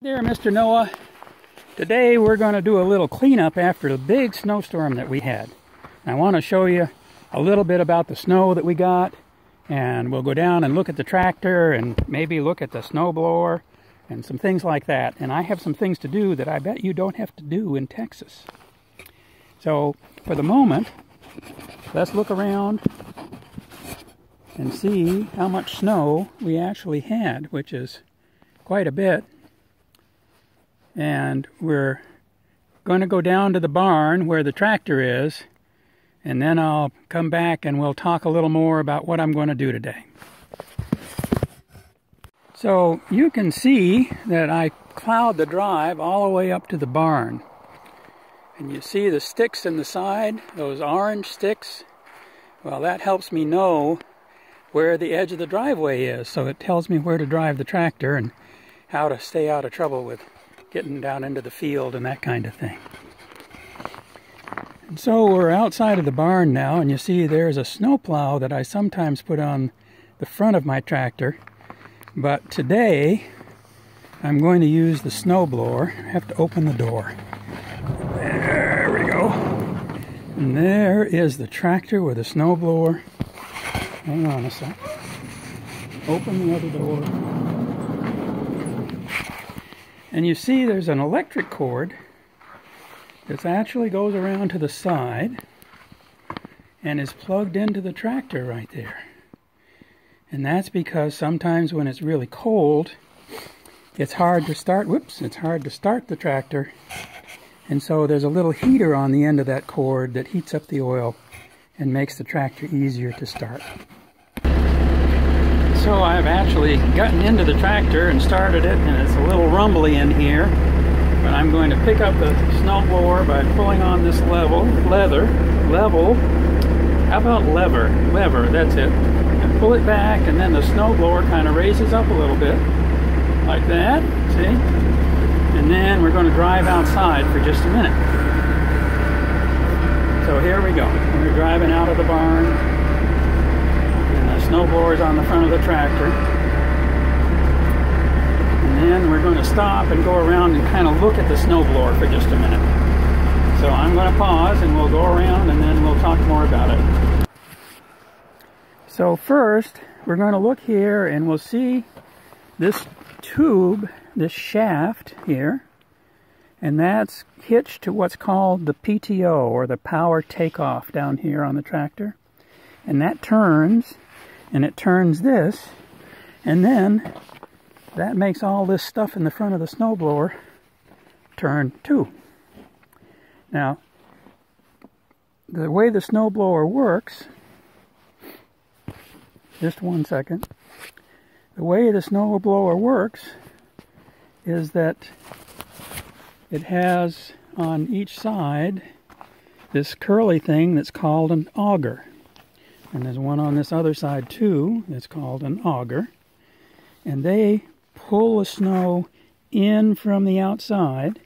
There, Mr. Noah. Today we're going to do a little cleanup after the big snowstorm that we had. I want to show you a little bit about the snow that we got, and we'll go down and look at the tractor and maybe look at the snowblower and some things like that. And I have some things to do that I bet you don't have to do in Texas. So for the moment, let's look around and see how much snow we actually had, which is quite a bit. And we're going to go down to the barn where the tractor is, and then I'll come back and we'll talk a little more about what I'm going to do today. So you can see that I plowed the drive all the way up to the barn. And you see the sticks in the side, those orange sticks? Well, that helps me know where the edge of the driveway is, so it tells me where to drive the tractor and how to stay out of trouble with getting down into the field and that kind of thing. And so we're outside of the barn now, and you see there's a snowplow that I sometimes put on the front of my tractor. But today I'm going to use the snowblower. I have to open the door. There we go. And there is the tractor with a snowblower. Hang on a sec. Open the other door. And you see there's an electric cord that actually goes around to the side and is plugged into the tractor right there. And that's because sometimes when it's really cold, it's hard to start, it's hard to start the tractor. And so there's a little heater on the end of that cord that heats up the oil and makes the tractor easier to start. So I've actually gotten into the tractor and started it, and it's a little rumbly in here. But I'm going to pick up the snowblower by pulling on this lever, that's it. And pull it back, and then the snowblower kind of raises up a little bit, like that, see? And then we're going to drive outside for just a minute. So here we go. We're driving out of the barn. Snowblower's on the front of the tractor. And then we're going to stop and go around and kind of look at the snowblower for just a minute. So I'm going to pause and we'll go around and then we'll talk more about it. So first, we're going to look here and we'll see this tube, this shaft here, and that's hitched to what's called the PTO, or the power takeoff, down here on the tractor. And that turns, and it turns this, and then that makes all this stuff in the front of the snowblower turn too. Now, the way the snowblower works, just one second, the way the snowblower works is that it has on each side this curly thing that's called an auger. And there's one on this other side too, that's called an auger. And they pull the snow in from the outside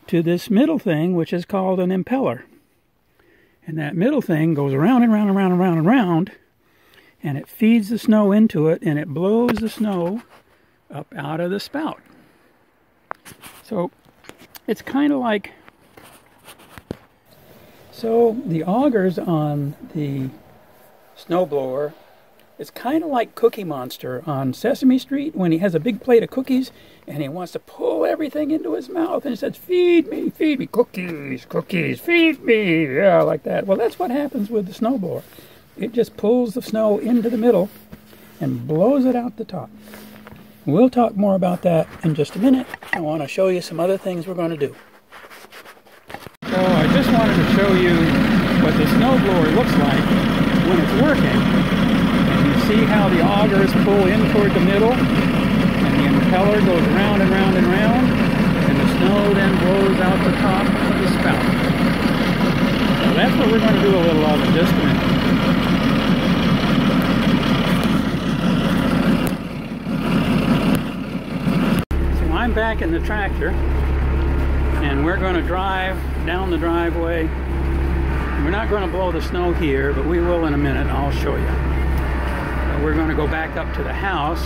to this middle thing, which is called an impeller. And that middle thing goes around and round and round and round and round, and it feeds the snow into it, and it blows the snow up out of the spout. So it's kind of like, so the augers on the snowblower, it's kind of like Cookie Monster on Sesame Street when he has a big plate of cookies and he wants to pull everything into his mouth and he says, feed me, cookies, cookies, feed me, yeah, like that. Well, that's what happens with the snowblower. It just pulls the snow into the middle and blows it out the top. We'll talk more about that in just a minute. I want to show you some other things we're going to do. So I just wanted to show you what the snowblower looks like when it's working. And you see how the augers pull in toward the middle, and the impeller goes round and round and round, and the snow then blows out the top of the spout. So that's what we're going to do a little of in just a minute. So I'm back in the tractor, and we're going to drive down the driveway. We're not going to blow the snow here, but we will in a minute. I'll show you. We're going to go back up to the house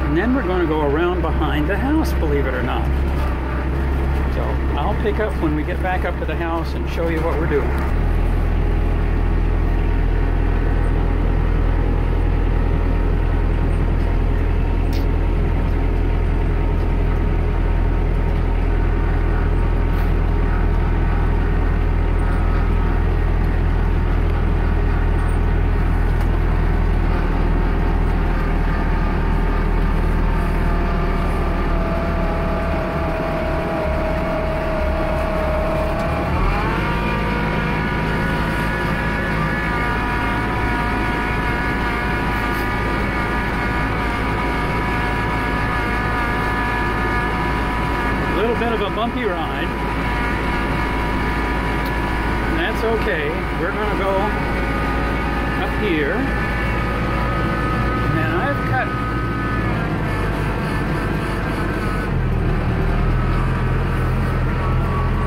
And then we're going to go around behind the house, believe it or not. So I'll pick up when we get back up to the house and show you what we're doing. Bit of a bumpy ride, and that's okay. We're going to go up here, and I've cut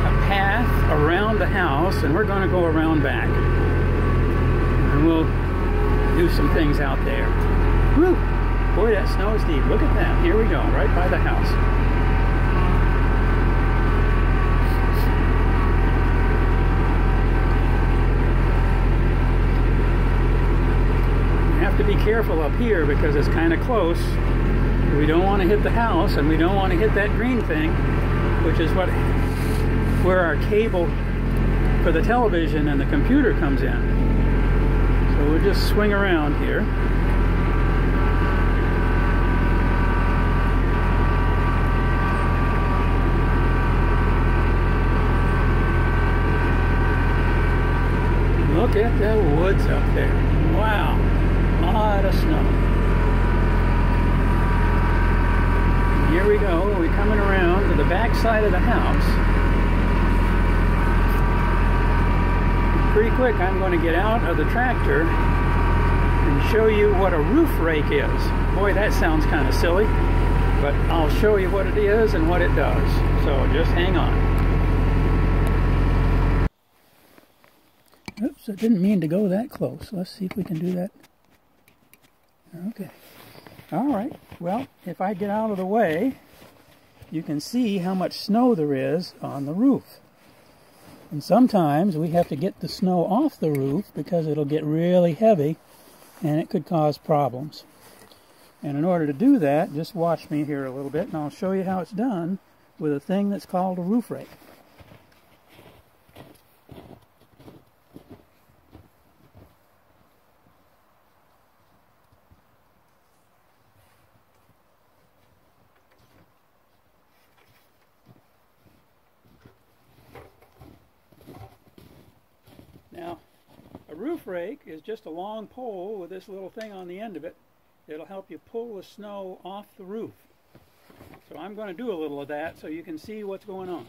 a path around the house, and we're going to go around back, and we'll do some things out there. Woo! Boy, that snow is deep. Look at that. Here we go, right by the house. To be careful up here because it's kind of close. We don't want to hit the house, and we don't want to hit that green thing, which is where our cable for the television and the computer comes in. So we'll just swing around here. Look at the woods up there. Wow. A lot of snow. Here we go. We're coming around to the back side of the house. Pretty quick, I'm going to get out of the tractor and show you what a roof rake is. Boy, that sounds kind of silly, but I'll show you what it is and what it does. So just hang on. Oops, I didn't mean to go that close. Let's see if we can do that. Okay. All right. Well, if I get out of the way, you can see how much snow there is on the roof. And sometimes we have to get the snow off the roof because it'll get really heavy and it could cause problems. And in order to do that, just watch me here a little bit and I'll show you how it's done with a thing that's called a roof rake. Now, a roof rake is just a long pole with this little thing on the end of it. It'll help you pull the snow off the roof. So I'm going to do a little of that so you can see what's going on.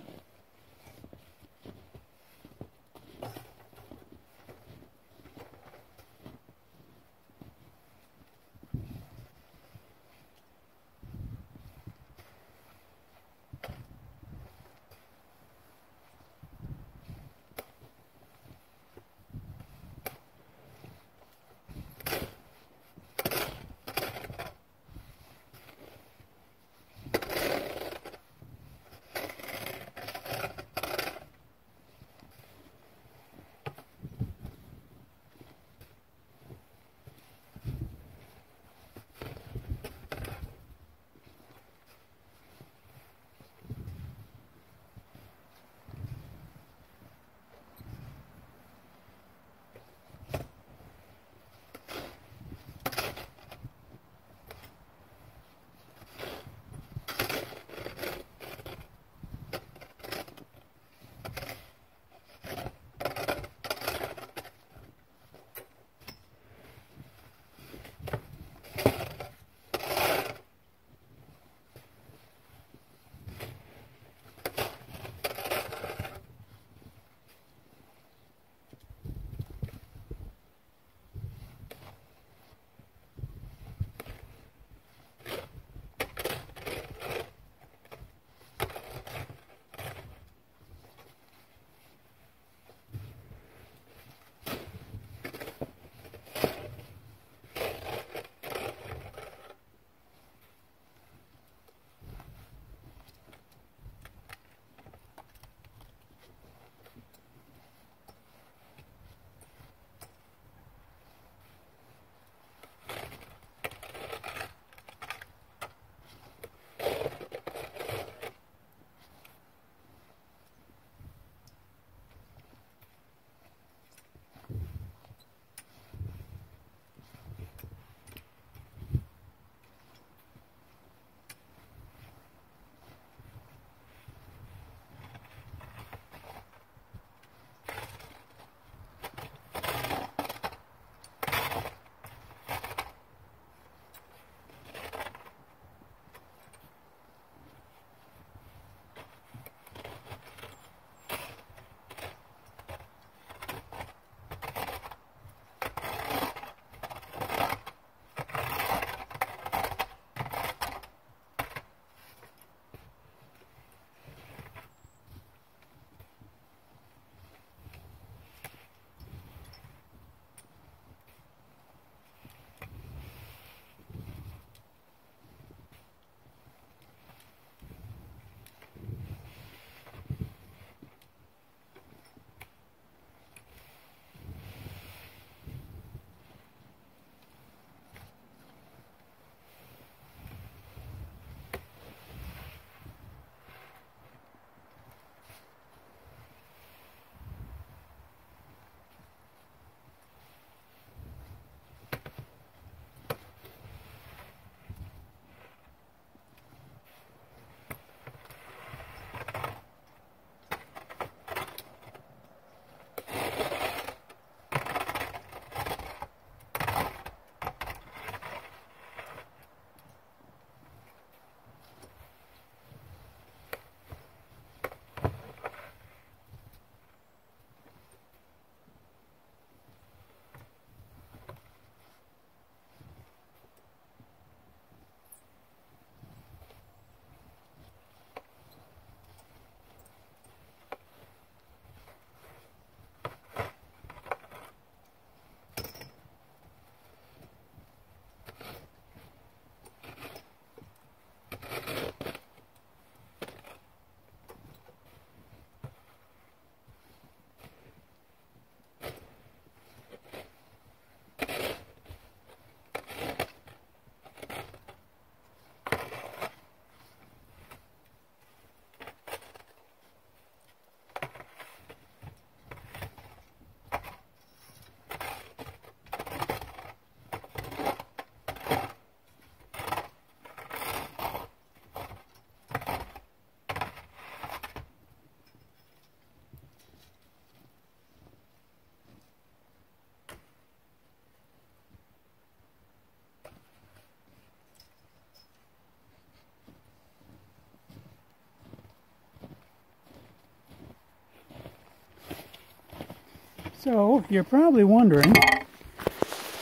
So, you're probably wondering,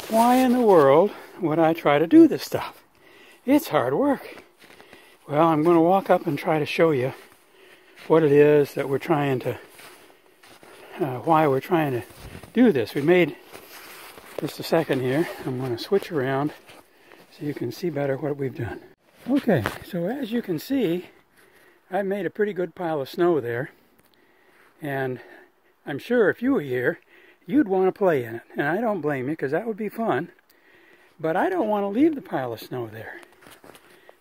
why in the world would I try to do this stuff? It's hard work. Well, I'm going to walk up and try to show you what it is that we're trying to, why we're trying to do this. We made, just a second here, I'm going to switch around so you can see better what we've done. Okay, so as you can see, I made a pretty good pile of snow there. And I'm sure if you were here, you'd want to play in it. And I don't blame you, because that would be fun. But I don't want to leave the pile of snow there.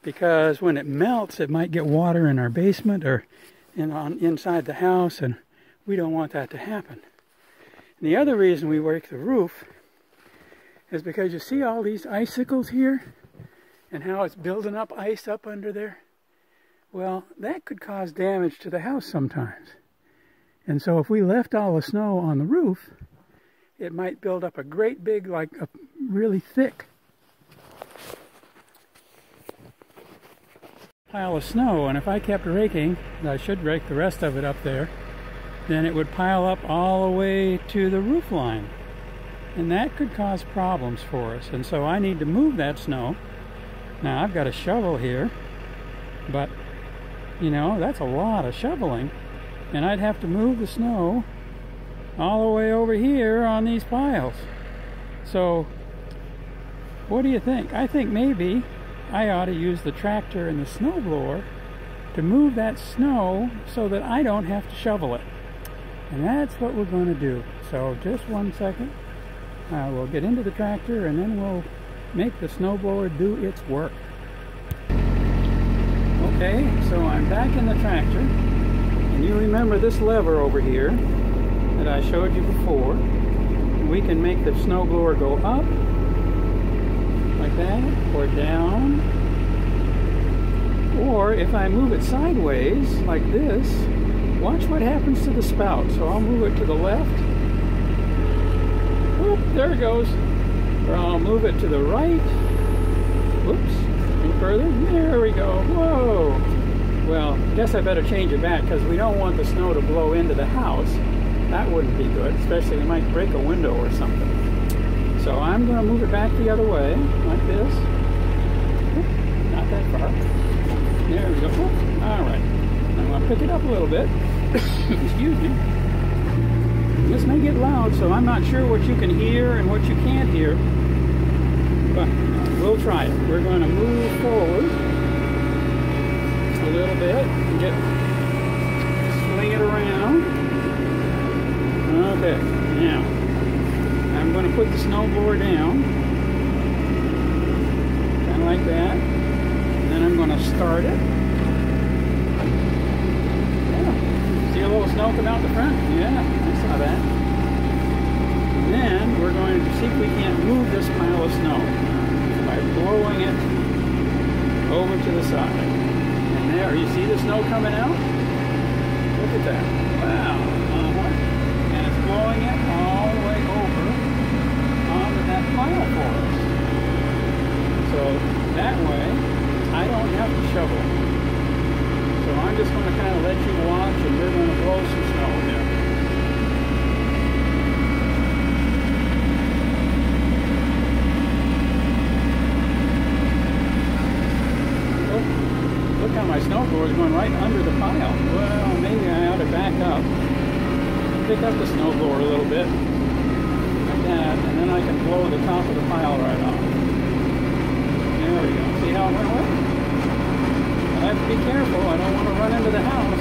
Because when it melts, it might get water in our basement or inside the house, and we don't want that to happen. And the other reason we work the roof is because you see all these icicles here? And how it's building up ice up under there? Well, that could cause damage to the house sometimes. And so if we left all the snow on the roof, it might build up a great big, like a really thick pile of snow. And if I kept raking, and I should rake the rest of it up there, then it would pile up all the way to the roof line. And that could cause problems for us. And so I need to move that snow. Now I've got a shovel here, but you know, that's a lot of shoveling. And I'd have to move the snow all the way over here on these piles. So, what do you think? I think maybe I ought to use the tractor and the snowblower to move that snow so that I don't have to shovel it. And that's what we're going to do. So, just 1 second. We'll get into the tractor and then we'll make the snowblower do its work. Okay, so I'm back in the tractor. And you remember this lever over here that I showed you before. We can make the snowblower go up, like that, or down. Or if I move it sideways, like this, watch what happens to the spout. So I'll move it to the left. Whoop, there it goes. Or I'll move it to the right. Whoops, any further? There we go. Whoa. Well, I guess I better change it back because we don't want the snow to blow into the house. That wouldn't be good, especially it might break a window or something. So I'm going to move it back the other way, like this. Not that far. There we go. All right. I'm going to pick it up a little bit. Excuse me. This may get loud, so I'm not sure what you can hear and what you can't hear. But we'll try it. We're going to move forward a little bit and swing it around. Okay, now I'm going to put the snowblower down, kind of like that, and then I'm going to start it. Yeah. See a little snow come out the front? Yeah, I saw that. And then we're going to see if we can't move this pile of snow by blowing it over to the side. There, you see the snow coming out? Look at that. Wow. And it's blowing it all the way over onto that pile for us. So that way, I don't have to shovel. So I'm just going to kind of let you watch, and we're going to blow some snow there. Look how my snowblower is going right under the pile. Well, maybe I ought to back up, pick up the snowblower a little bit, like that, and then I can blow the top of the pile right off. There we go. See how it went away? I have to be careful. I don't want to run into the house,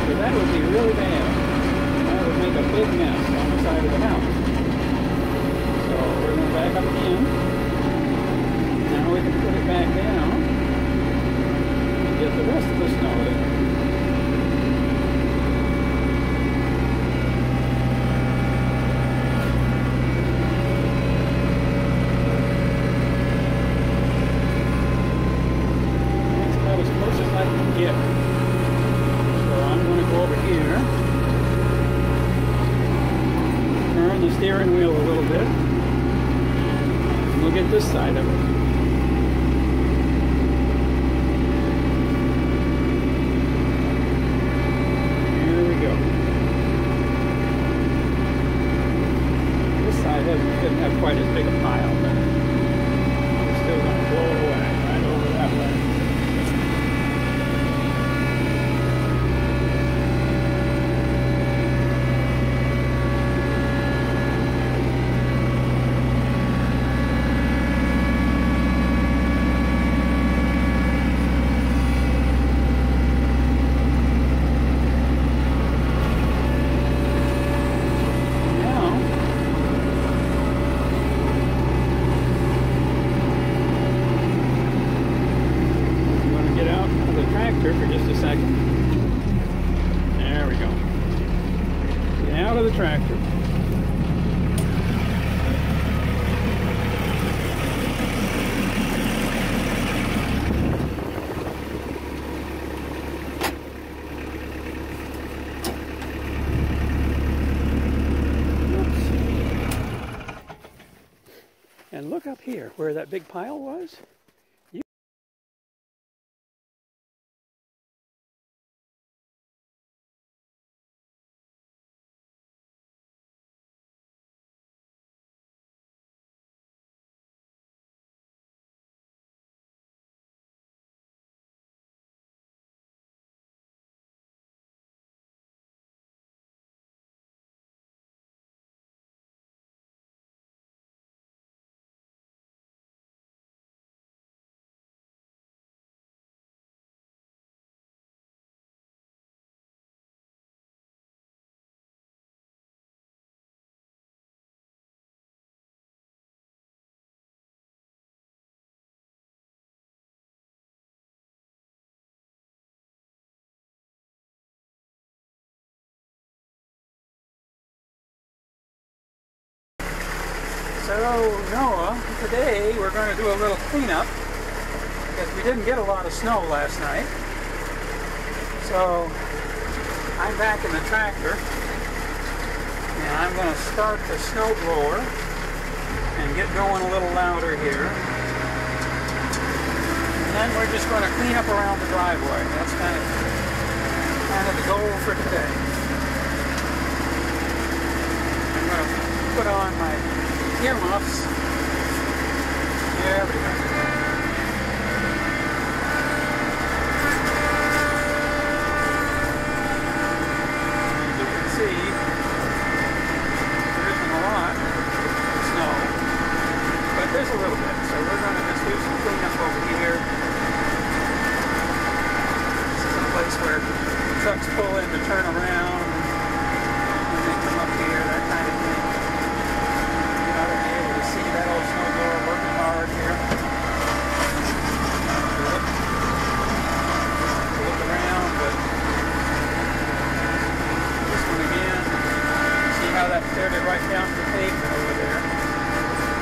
because that would be really bad. That would make a big mess on the side of the house. So we're going to back up again. Now we can put it back down. Get the rest of the snow there. That's about as close as I can get. So I'm going to go over here, turn the steering wheel a little bit, and we'll get this side of it. second. There we go. Get out of the tractor. And look up here where that big pile was. So Noah, today we're going to do a little cleanup because we didn't get a lot of snow last night. So I'm back in the tractor and I'm going to start the snow blower and get going a little louder here. And then we're just going to clean up around the driveway. That's kind of the goal for today. I'm going to put on my earmuffs. There we go. As you can see, there isn't a lot of snow, but there's a little bit. So we're going to just do some cleanup over here. This is a place where trucks pull in to turn around and they come up here, that kind of thing. See that old snowblower working hard here. Look around, but this one again. See how that stared it right down to the pavement over there,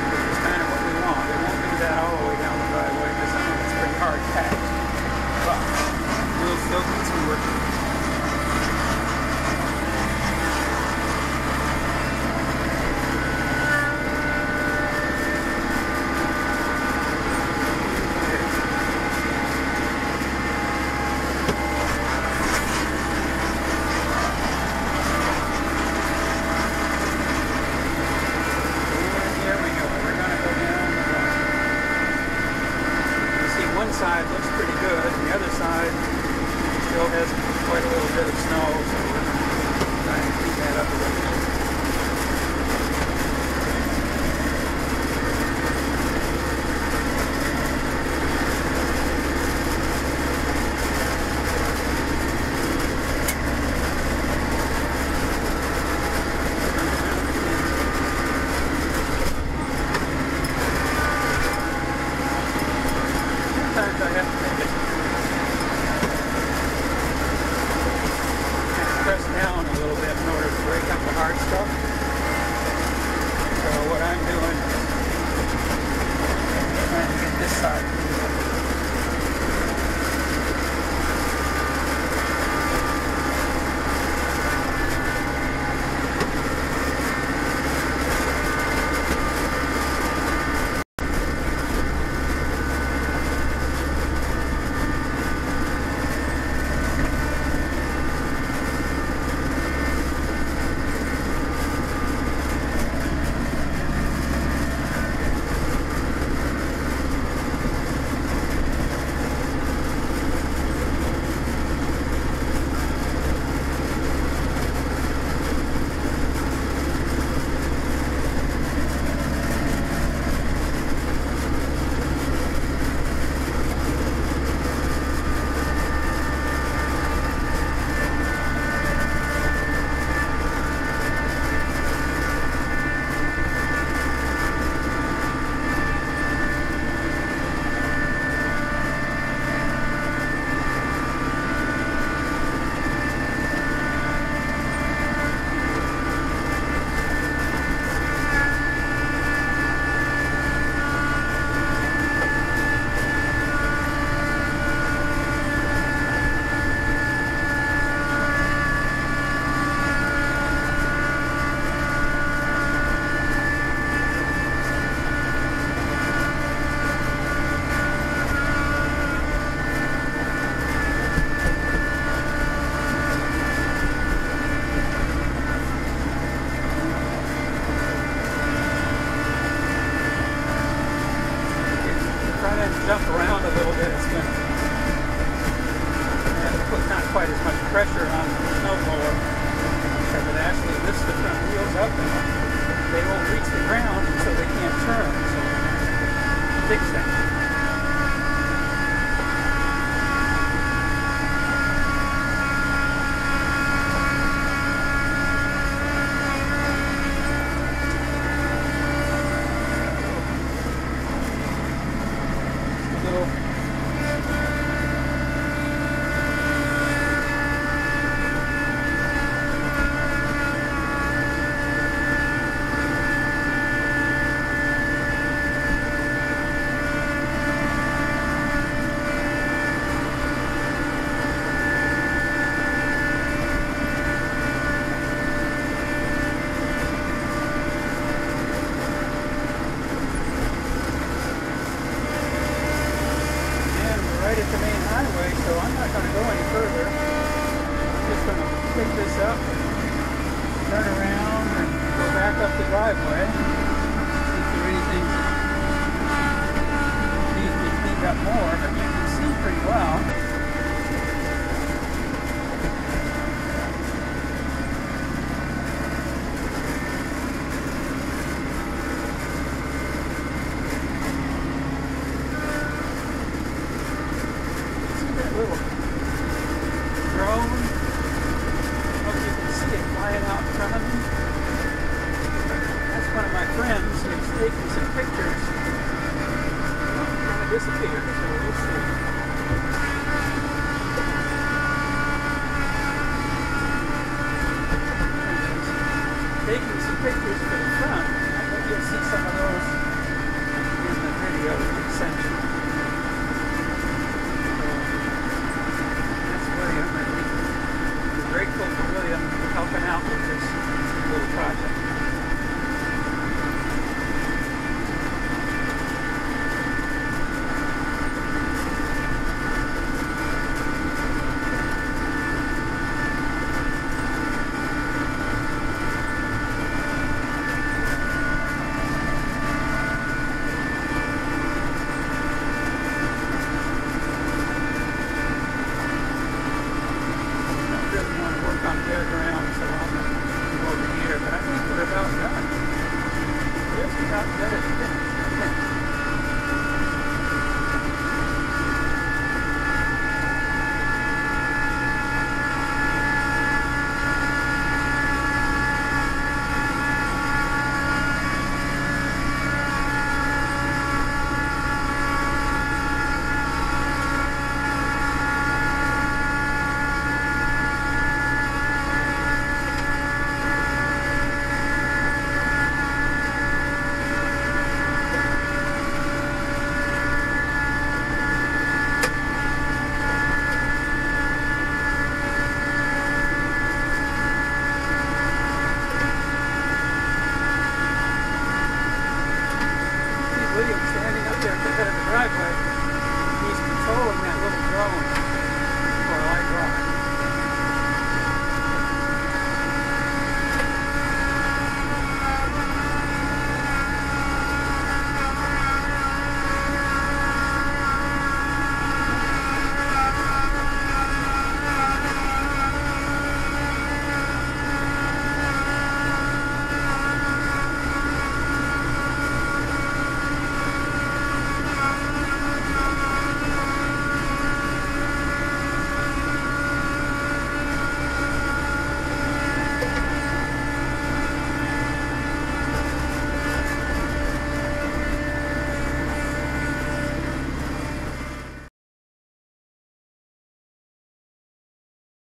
which is kind of what we want. We won't do that all the way down the driveway because some of it's pretty hard packed. But we'll still get some work. Side looks pretty good, the other side still has pressure on the snowblower because it actually lifts the front wheels up and they won't reach the ground so they can't turn. So fix that. Right at the main highway, so I'm not going to go any further. I'm just going to pick this up, turn around, and go back up the driveway.